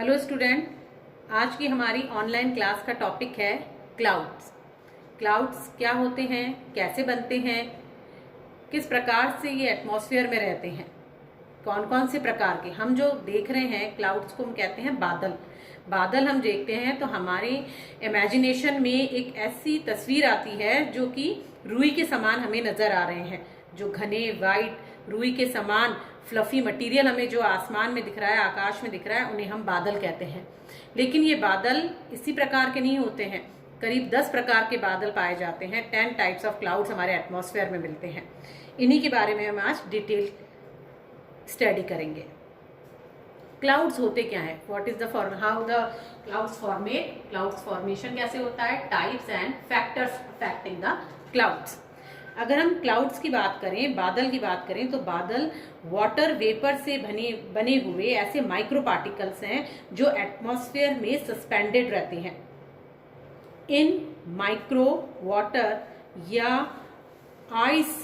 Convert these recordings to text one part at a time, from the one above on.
Hello student, आज की हमारी ऑनलाइन क्लास का टॉपिक है क्लाउड्स। क्लाउड्स क्या होते हैं, कैसे बनते हैं, किस प्रकार से ये एटमॉस्फेयर में रहते हैं, कौन कौन से प्रकार के हम जो देख रहे हैं क्लाउड्स को हम कहते हैं बादल। बादल हम देखते हैं तो हमारी इमेजिनेशन में एक ऐसी तस्वीर आती है जो कि रुई के समान हमें नजर आ रहे हैं। जो घने वाइट रुई के समान फ्लफी मटेरियल हमें जो आसमान में दिख रहा है, आकाश में दिख रहा है, उन्हें हम बादल कहते हैं। लेकिन ये बादल इसी प्रकार के नहीं होते हैं। करीब 10 प्रकार के बादल पाए जाते हैं। 10 टाइप्स ऑफ क्लाउड्स हमारे एटमॉस्फेयर में मिलते हैं। इन्हीं के बारे में हम आज डिटेल स्टडी करेंगे। क्लाउड्स होते क्या है, what is the form, how the clouds format, clouds formation कैसे होता है, types and factors affecting the clouds. अगर हम क्लाउड्स की बात करें, बादल की बात करें, तो बादल वाटर वेपर से बने हुए ऐसे माइक्रो पार्टिकल्स हैं जो एटमॉस्फेयर में सस्पेंडेड रहते हैं। इन माइक्रो वाटर या आइस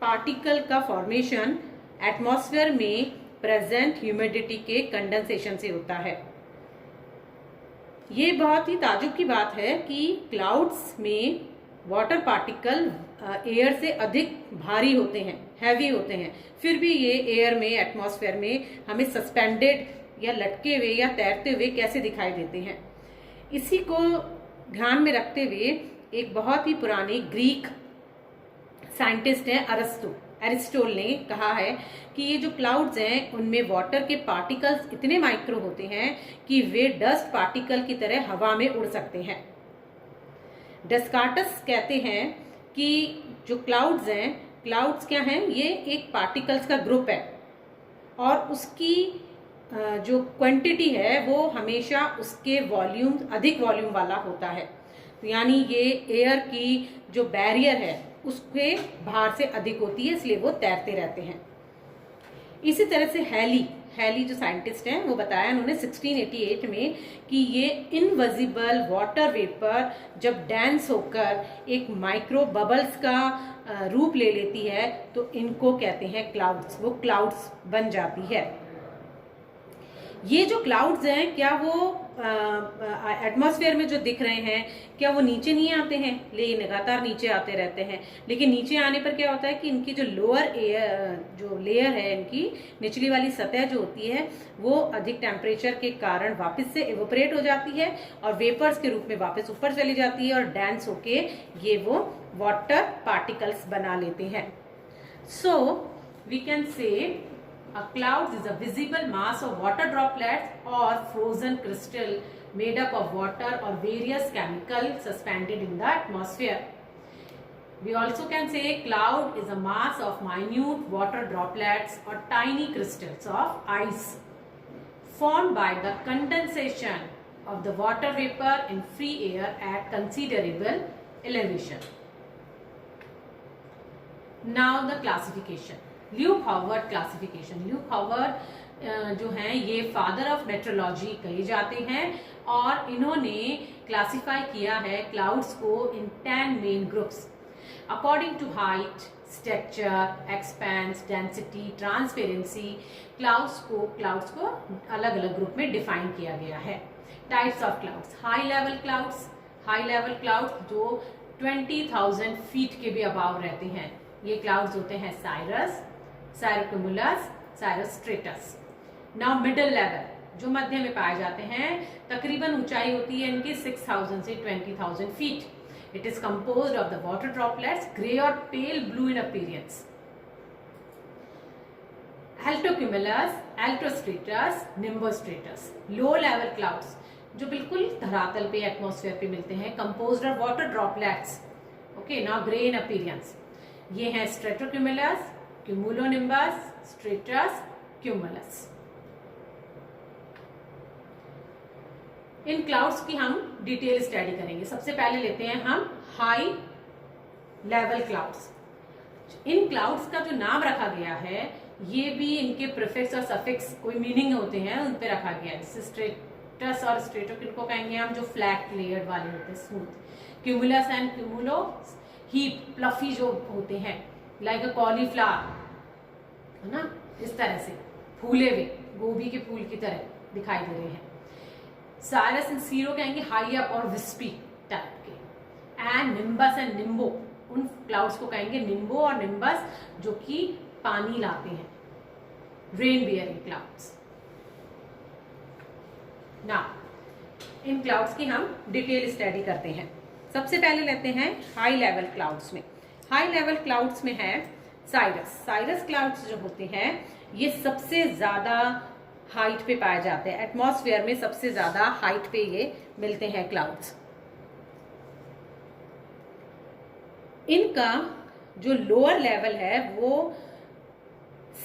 पार्टिकल का फॉर्मेशन एटमॉस्फेयर में प्रेजेंट ह्यूमिडिटी के कंडेंसेशन से होता है। ये बहुत ही ताजुब की बात है कि क्लाउड्स में वाटर पार्टिकल एयर से अधिक भारी होते हैं, हैवी होते हैं, फिर भी ये एयर में, एटमॉस्फेयर में हमें सस्पेंडेड या लटके हुए या तैरते हुए कैसे दिखाई देते हैं। इसी को ध्यान में रखते हुए एक बहुत ही पुराने ग्रीक साइंटिस्ट हैं एरिस्टोटल ने कहा है कि ये जो क्लाउड्स हैं उनमें वाटर के पार्टिकल्स इतने माइक्रो होते हैं कि वे डस्ट पार्टिकल की तरह हवा में उड़ सकते हैं। डेस्कार्टस कहते हैं कि जो क्लाउड्स हैं, क्लाउड्स क्या हैं, ये एक पार्टिकल्स का ग्रुप है और उसकी जो क्वांटिटी है वो हमेशा उसके वॉल्यूम, अधिक वॉल्यूम वाला होता है। तो यानी ये एयर की जो बैरियर है उसके भार से अधिक होती है, इसलिए वो तैरते रहते हैं। इसी तरह से हैली जो साइंटिस्ट हैं वो बताया उन्होंने 1688 में कि ये इनविजिबल वाटर वेपर जब डेंस होकर एक माइक्रो बबल्स का रूप ले लेती है तो इनको कहते हैं क्लाउड्स। वो क्लाउड्स बन जाती है। ये जो क्लाउड्स हैं, क्या वो एटमॉस्फेयर में जो दिख रहे हैं, क्या वो नीचे नहीं आते हैं? लेकिन लगातार नीचे आते रहते हैं। लेकिन नीचे आने पर क्या होता है कि इनकी जो लोअर एयर, जो लेयर है, इनकी निचली वाली सतह जो होती है वो अधिक टेम्परेचर के कारण वापस से इवोपरेट हो जाती है और वेपर्स के रूप में वापस ऊपर चली जाती है और डेंस होके ये वो वाटर पार्टिकल्स बना लेते हैं। So we can say a cloud is a visible mass of water droplets or frozen crystal made up of water or various chemicals suspended in the atmosphere. We also can say cloud is a mass of minute water droplets or tiny crystals of ice formed by the condensation of the water vapor in free air at considerable elevation. Now the classification. Luke Howard classification. Luke Howard जो हैं ये father of metrology कहे जाते हैं और इन्होंने classify किया है क्लाउड्स को in 10 main groups according to height, structure, expanse, density, transparency. Clouds को अलग अलग ग्रुप में डिफाइन किया गया है। Types of clouds. High level clouds जो 20,000 फीट के भी अबाव रहते हैं, ये क्लाउड्स होते हैं साइरस, साइरोक्यूमुलस, साइरोस्ट्रेटस। नाउ मिडिल लेवल जो मध्य में पाए जाते हैं, तकरीबन ऊंचाई होती है इनकी 6,000 से 20,000 फीट। It is composed of the water droplets, grey और pale blue in appearance. Altocumulus, altostratus, nimbostratus. Low level clouds जो बिल्कुल धरातल पे, एटमॉस्फेयर पे मिलते हैं, composed of water droplets, okay, now grey in appearance. ये है स्ट्रेटोक्यूमुलस, क्यूमुलोनिम्बस, स्ट्रेटस, क्यूमुलस। इन क्लाउड्स की हम डिटेल स्टडी करेंगे। सबसे पहले लेते हैं हम हाई लेवल क्लाउड्स। इन क्लाउड्स का जो नाम रखा गया है ये भी इनके प्रीफिक्स और सफिक्स कोई मीनिंग होते हैं उन पे रखा गया है। स्ट्रेटस और स्ट्रेटो किनको कहेंगे हम, जो फ्लैट लेयर वाले होते हैं, smooth. Cumulus and cumulo heap, fluffy जो होते हैं, लाइक अ कॉलीफ्लावर, है ना, इस तरह से फूले हुए गोभी के फूल की तरह दिखाई दे रहे हैं। साइरस एंड सीरो कहेंगे हाई अप और विस्पी टाइप के। एंड निम्बस एंड निम्बो, उन क्लाउड्स को कहेंगे निम्बो और निम्बस, जो कि पानी लाते हैं, rain bearing clouds. Now in clouds की हम डिटेल स्टडी करते हैं। सबसे पहले लेते हैं हाई लेवल क्लाउड्स में। हाई लेवल क्लाउड्स में है साइरस। साइरस क्लाउड्स जो होते हैं ये सबसे ज्यादा हाइट पे पाए जाते हैं, एटमॉस्फेयर में सबसे ज्यादा हाइट पे ये मिलते हैं क्लाउड्स। इनका जो लोअर लेवल है वो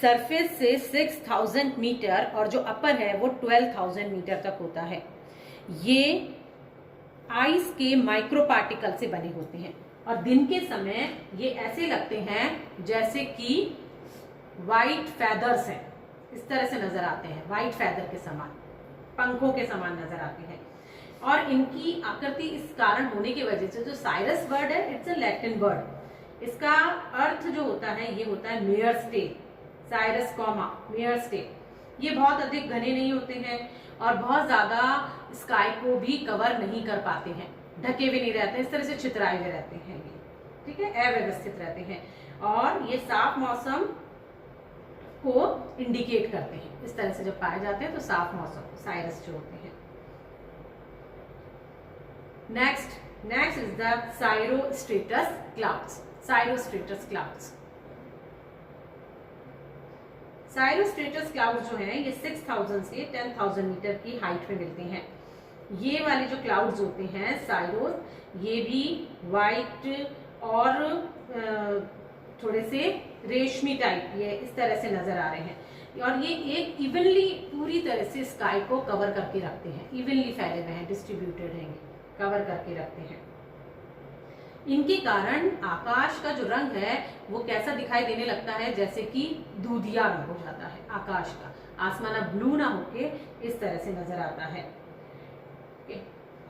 सरफेस से 6000 मीटर और जो अपर है वो 12000 मीटर तक होता है। ये आइस के माइक्रो पार्टिकल से बने होते हैं और दिन के समय ये ऐसे लगते हैं जैसे कि वाइट फेदर्स हैं, इस तरह से नजर आते हैं, वाइट फेदर के समान, पंखों के समान नजर आते हैं। और इनकी आकृति इस कारण होने की वजह से, जो साइरस वर्ड है इट्स अ लैटिन वर्ड, इसका अर्थ जो होता है ये होता है mayor stay, Cyrus comma mayor stay. ये बहुत अधिक घने नहीं होते हैं और बहुत ज्यादा स्काई को भी कवर नहीं कर पाते हैं, ढके भी नहीं रहते, इस तरह से छितराए हुए रहते हैं ये, ठीक है, अव्यवस्थित रहते हैं और ये साफ मौसम को इंडिकेट करते हैं। इस तरह से जब पाए जाते हैं तो साफ मौसम साइरस जो होते हैं। Next is the cirrostratus clouds. Cirrostratus clouds, cirrostratus clouds जो हैं ये 6000 से 10000 मीटर की हाइट पे मिलते हैं। ये वाले जो क्लाउड्स होते हैं साइरोस, ये भी वाइट और थोड़े से रेशमी टाइप ये इस तरह से नजर आ रहे हैं और ये एक इवनली पूरी तरह से स्काई को कवर करके रखते हैं, इवनली फैले हुए हैं, डिस्ट्रीब्यूटेड हैं, कवर करके रखते हैं। इनके कारण आकाश का जो रंग है वो कैसा दिखाई देने लगता है, जैसे कि दूधिया रंग हो जाता है आकाश का, आसमान अब ब्लू ना होके इस तरह से नजर आता है।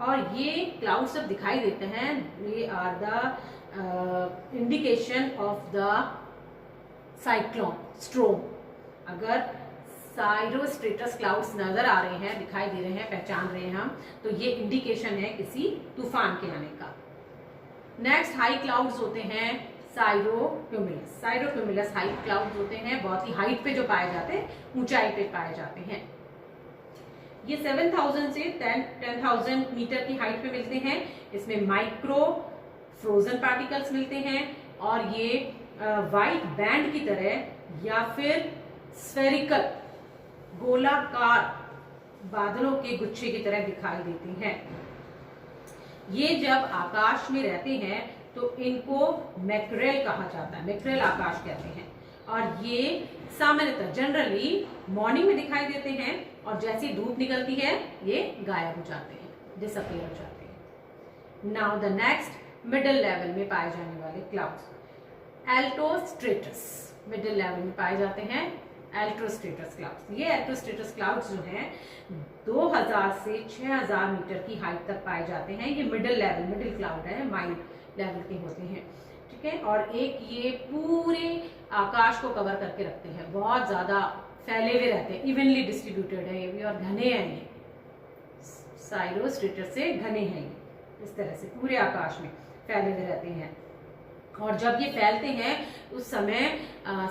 और ये क्लाउड सब दिखाई देते हैं, ये are the indication of the cyclone storm. अगर साइरोस्ट्रेटस क्लाउड्स नजर आ रहे हैं, दिखाई दे रहे हैं, पहचान रहे हैं हम, तो ये इंडिकेशन है किसी तूफान के आने का। नेक्स्ट हाई क्लाउड्स होते हैं साइरोक्यूमुलस। साइरोक्यूमुलस हाई क्लाउड्स होते हैं, बहुत ही हाइट पे जो पाए जाते हैं, ऊंचाई पे पाए जाते हैं। ये 7000 से 10,000 मीटर की हाइट पे मिलते हैं। इसमें माइक्रो फ्रोजन पार्टिकल्स मिलते हैं और ये व्हाइट बैंड की तरह या फिर स्फेरिकल गोलाकार बादलों के गुच्छे की तरह दिखाई देते हैं। ये जब आकाश में रहते हैं तो इनको मैक्रेल कहा जाता है, मैक्रेल आकाश कहते हैं। और ये सामान्यतः जनरली मॉर्निंग में दिखाई देते हैं और जैसी धूप निकलती है ये गायब हो जाते हैं, डिसअपीयर हो जाते हैं। Now the next middle level में पाए जाने वाले क्लाउड्स, एल्टोस्ट्रेटस। मिडिल लेवल में पाए जाते हैं एल्टोस्ट्रेटस क्लाउड्स। ये एल्टोस्ट्रेटस क्लाउड्स जो हैं 2000 से 6000 मीटर की हाइट तक पाए जाते हैं। ये मिडिल लेवल, मिडिल क्लाउड है, माइल्ड लेवल के होते हैं, ठीक है। और एक ये पूरे आकाश को कवर करके रखते हैं, बहुत ज्यादा फैले हुए रहते हैं, इवनली डिस्ट्रीब्यूटेड है ये भी और घने हैं, ये साइरोस्ट्रेटस से घने हैं, ये इस तरह से पूरे आकाश में फैले हुए रहते हैं। और जब ये फैलते हैं उस समय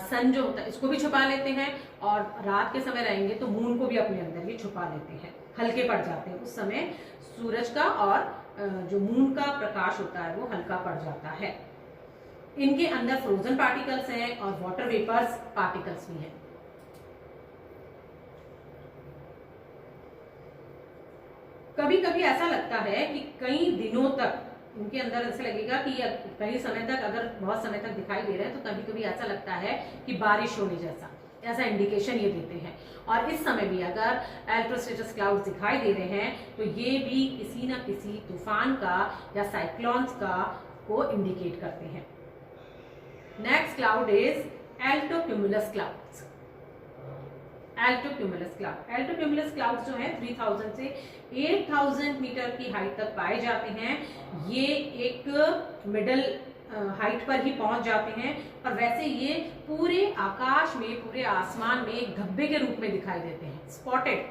सन जो होता है इसको भी छुपा लेते हैं और रात के समय रहेंगे तो मून को भी अपने अंदर ये छुपा लेते हैं, हल्के पड़ जाते हैं। उस समय सूरज का और जो मून का प्रकाश होता है वो हल्का पड़ जाता है। इनके अंदर फ्रोजन पार्टिकल्स हैं और वाटर वेपर्स पार्टिकल्स भी हैं। कभी कभी ऐसा लगता है कि कई दिनों तक इनके अंदर ऐसा लगेगा कि कई समय तक, अगर बहुत समय तक दिखाई दे रहे हैं तो कभी कभी ऐसा लगता है कि बारिश होने जैसा, ऐसा इंडिकेशन ये देते हैं। और इस समय भी अगर एल्टोस्ट्रेटस क्लाउड्स दिखाई दे रहे हैं तो ये भी किसी न किसी तूफान का या साइक्लोन्स का को इंडिकेट करते हैं। Next cloud is altocumulus clouds. Altocumulus cloud, altocumulus clouds जो हैं 3000 से 8000 मीटर की हाइट तक पाए जाते हैं। ये एक मिडल हाइट पर ही पहुंच जाते हैं और वैसे ये पूरे आकाश में, पूरे आसमान में एक धब्बे के रूप में दिखाई देते हैं, स्पॉटेड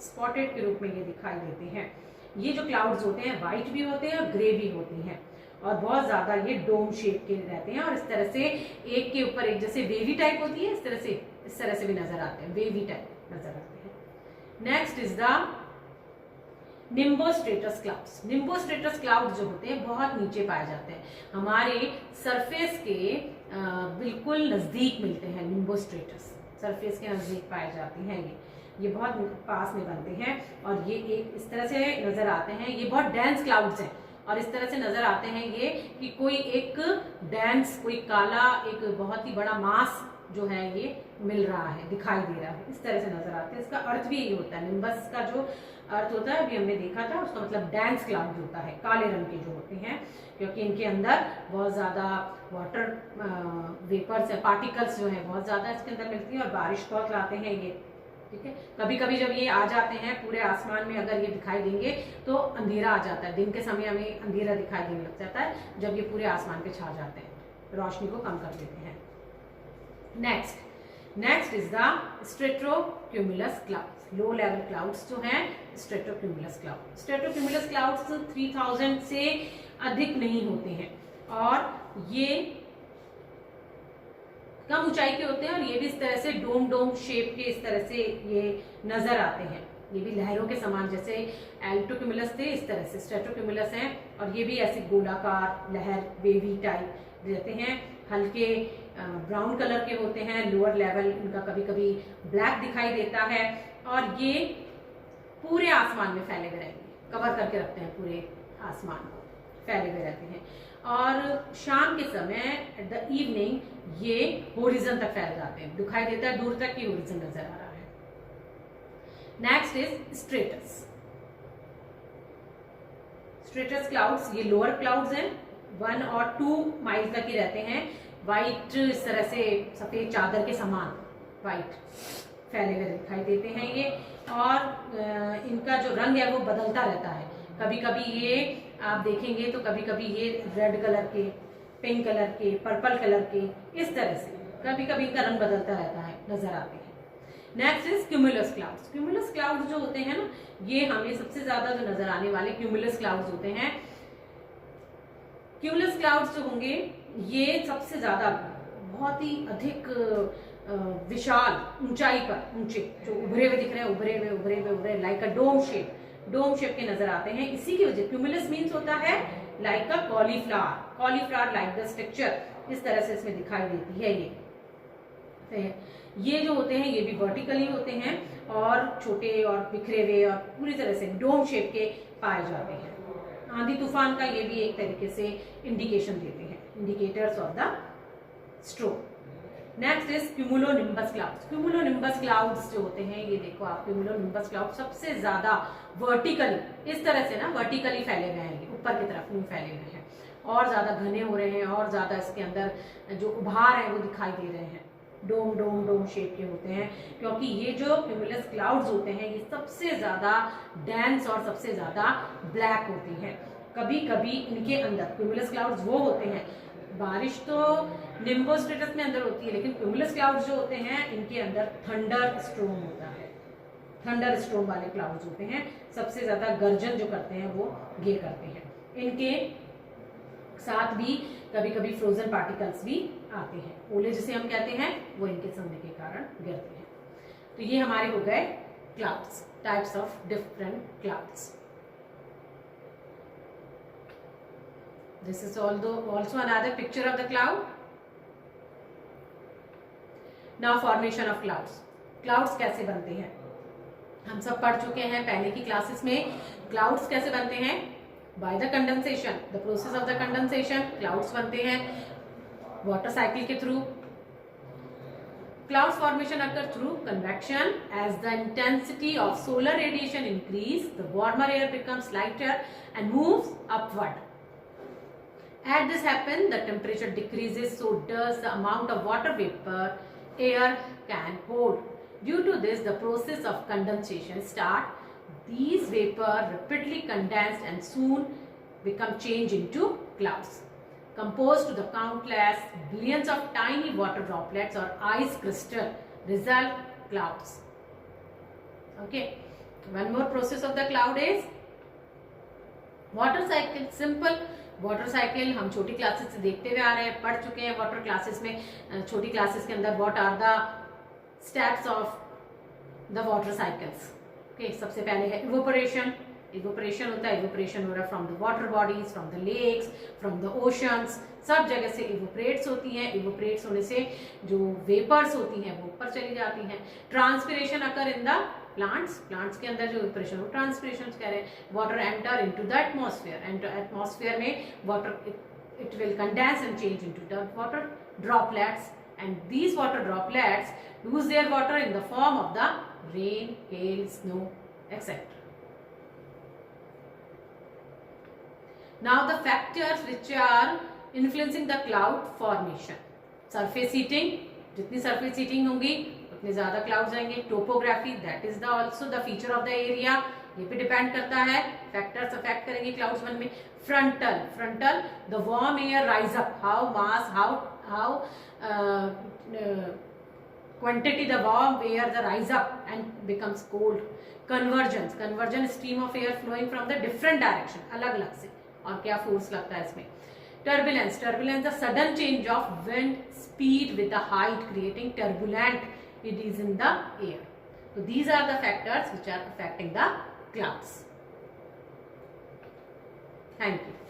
स्पॉटेड के रूप में ये दिखाई देते हैं। ये जो क्लाउड्स होते हैं व्हाइट भी होते हैं और ग्रे भी होते हैं और बहुत ज्यादा ये डोम शेप के रहते हैं और इस तरह से एक के ऊपर एक, जैसे वेवी टाइप होती है इस तरह से भी नजर आते हैं, वेवी टाइप नजर आते हैं। Next is the nimbostratus clouds. Nimbostratus cloud जो होते हैं बहुत नीचे पाए जाते हैं, हमारे सरफेस के बिल्कुल नजदीक मिलते हैं। निम्बोस्ट्रेटस सरफेस के नजदीक पाए जाते हैं, ये बहुत पास में बनते हैं और ये एक इस तरह से नजर आते हैं। ये बहुत डेंस क्लाउड्स हैं और इस तरह से नजर आते हैं ये कि कोई एक डेंस, कोई काला एक बहुत ही बड़ा मास जो है ये मिल रहा है, दिखाई दे रहा है, इस तरह से नजर आते हैं। इसका अर्थ भी यही होता है, निम्बस का जो अर्थ होता है अभी हमने देखा था, उसका मतलब डेंस क्लाउड होता है, काले रंग के जो होते हैं, क्योंकि इनके अंदर बहुत ज्यादा वाटर वेपर्स है, पार्टिकल्स जो है बहुत ज्यादा इसके अंदर मिलती है और बारिश बहुत लाते हैं ये। ठीक है, कभी कभी जब ये आ जाते हैं पूरे आसमान में, अगर ये दिखाई देंगे तो अंधेरा आ जाता है, दिन के समय हमें अंधेरा दिखाई देने लग जाता है जब ये पूरे आसमान पे छा जाते हैं, रोशनी को कम कर देते हैं। Next is the stratocumulus clouds. Low level clouds जो हैं स्ट्रेटोक्यूमुलस क्लाउड। स्ट्रेटोक्यूमुलस क्लाउड्स 3000 से अधिक नहीं होते हैं और ये कम ऊंचाई के होते हैं और ये भी इस तरह से डोम शेप के इस तरह से ये नजर आते हैं। ये भी लहरों के समान, जैसे एल्टोक्यूमुलस थे इस तरह से स्ट्रेटोक्यूमुलस हैं और ये भी ऐसे गोलाकार लहर वेवी टाइप रहते हैं। हल्के ब्राउन कलर के होते हैं, लोअर लेवल इनका कभी कभी ब्लैक दिखाई देता है और ये पूरे आसमान में फैले हुए रहेंगे, कवर करके रखते हैं पूरे आसमान को, फैले हुए रहते हैं और शाम के समय एट द इवनिंग ये होरिजन तक फैल जाते हैं, दिखाई देता है दूर तक की होरिजन नजर आ रहा है। Next is stratus. Stratus clouds ये लोअर क्लाउड्स हैं, 1 और 2 माइल तक ही रहते हैं। व्हाइट इस तरह से सफेद चादर के समान व्हाइट फैले हुए दिखाई देते हैं ये और इनका जो रंग है वो बदलता रहता है। कभी कभी ये आप देखेंगे तो कभी कभी ये रेड कलर के, पिंक कलर के, पर्पल कलर के, इस तरह से कभी कभी इनका रंग बदलता रहता है, नजर आते हैं। Next is cumulus clouds. Cumulus clouds जो होते हैं ना, ये हमें सबसे ज्यादा जो नजर आने वाले क्यूमुलस क्लाउड्स होते हैं। क्यूमुलस क्लाउड्स जो होंगे ये सबसे ज्यादा बहुत ही अधिक विशाल ऊंचाई पर, ऊंचे जो उभरे हुए दिख रहे हैं, उभरे लाइक अ डोम शेप के नजर आते हैं। इसी की वजह क्यूमुलस मीन्स होता है like a cauliflower like the structure, इस तरह से इसमें दिखाई देती है ये जो होते हैं ये भी वर्टिकली होते हैं और छोटे और बिखरे हुए और पूरी तरह से डोम शेप के पाए जाते हैं। आंधी तूफान का ये भी एक तरीके से इंडिकेशन देते हैं, indicators of the स्ट्रोम। Next is cumulonimbus clouds. Cumulonimbus clouds जो होते हैं, ये देखो आप, क्यूमुलोनिम्बस क्लाउड सबसे ज्यादा वर्टिकली इस तरह से ना वर्टिकली फैले हुए हैं, ऊपर की तरफ नहीं फैले हुए हैं और ज्यादा घने हो रहे हैं और ज्यादा इसके अंदर जो उभार है वो दिखाई दे रहे हैं, डोम शेप के होते हैं, क्योंकि ये जो क्यूमुलस क्लाउड्स होते हैं ये सबसे ज्यादा डेंस और सबसे ज्यादा ब्लैक होते हैं। कभी कभी इनके अंदर क्यूमुलस क्लाउड्स वो होते हैं, बारिश तो निम्बोस्ट्रेटस में अंदर होती है, लेकिन क्यूमुलस क्लाउड्स जो होते हैं इनके अंदर थंडर स्टॉर्म होता है, थंडर स्टॉर्म वाले क्लाउड्स होते हैं, सबसे ज्यादा गर्जन जो करते हैं वो ये करते हैं। इनके साथ भी कभी कभी फ्रोजन पार्टिकल्स भी आते हैं, ओले जिसे हम कहते हैं वो इनके समझने के कारण गिरते हैं। तो ये हमारे हो गए clouds, types of different clouds. This is also another picture of the cloud. Now formation of clouds. Clouds कैसे बनते हैं हम सब पढ़ चुके हैं पहले की क्लासेस में। क्लाउड्स कैसे बनते हैं? By the condensation, the process of the condensation, clouds बनते हैं वाटर साइकिल के through. Clouds formation occur through convection. As the intensity of solar radiation increase, the warmer air becomes lighter and moves upward. As this happens, the temperature decreases, so does the amount of water vapor air can hold. Due to this, the process of condensation starts. These vapor rapidly condense and soon become changed into clouds, composed to the countless billions of tiny water droplets or ice crystal result clouds. Okay, One more process of the cloud is water cycle. Simple water cycle हम छोटी classes से देखते हुए आ रहे हैं, पढ़ चुके हैं वाटर क्लासेस में. छोटी क्लासेस के अंदर what are the steps of the water cycles. Okay, सबसे पहले है इवोपरेशन. इवोपरेशन होता है, इवोपरेशन हो रहा है from the water bodies, from the lakes, from the oceans. सब जगह से इवोपरेट्स होती हैं. इवोपरेट्स होने से जो वेपर्स होती हैं वो ऊपर चली जाती हैं. Transpiration occur in the plants. Plants के अंदर जो इवोपरेशन हो ट्रांसपिरेशन कह रहे हैं. Water enter into the atmosphere, and atmosphere में water it will condense and change into the water droplets, and these water droplets lose their water in the form of the rain, hail, snow, etc. Now the factors which are influencing the cloud formation. Surface heating, जितनी surface heating होगी उतने ज्यादा clouds आएंगे. Topography, that is the also the feature of the area, ये पे depend करता है. Factors affect करेंगे क्लाउड्स वन में. Frontal the warm air rise up, how mass, how quantity the warm air the rise up and becomes cold. Convergence stream of air flowing from the different direction, अलग अलग से. और क्या force लगता है इसमें. Turbulence the sudden change of wind speed with the height creating turbulent it is in the air. So these are the factors which are affecting the clouds. Thank you.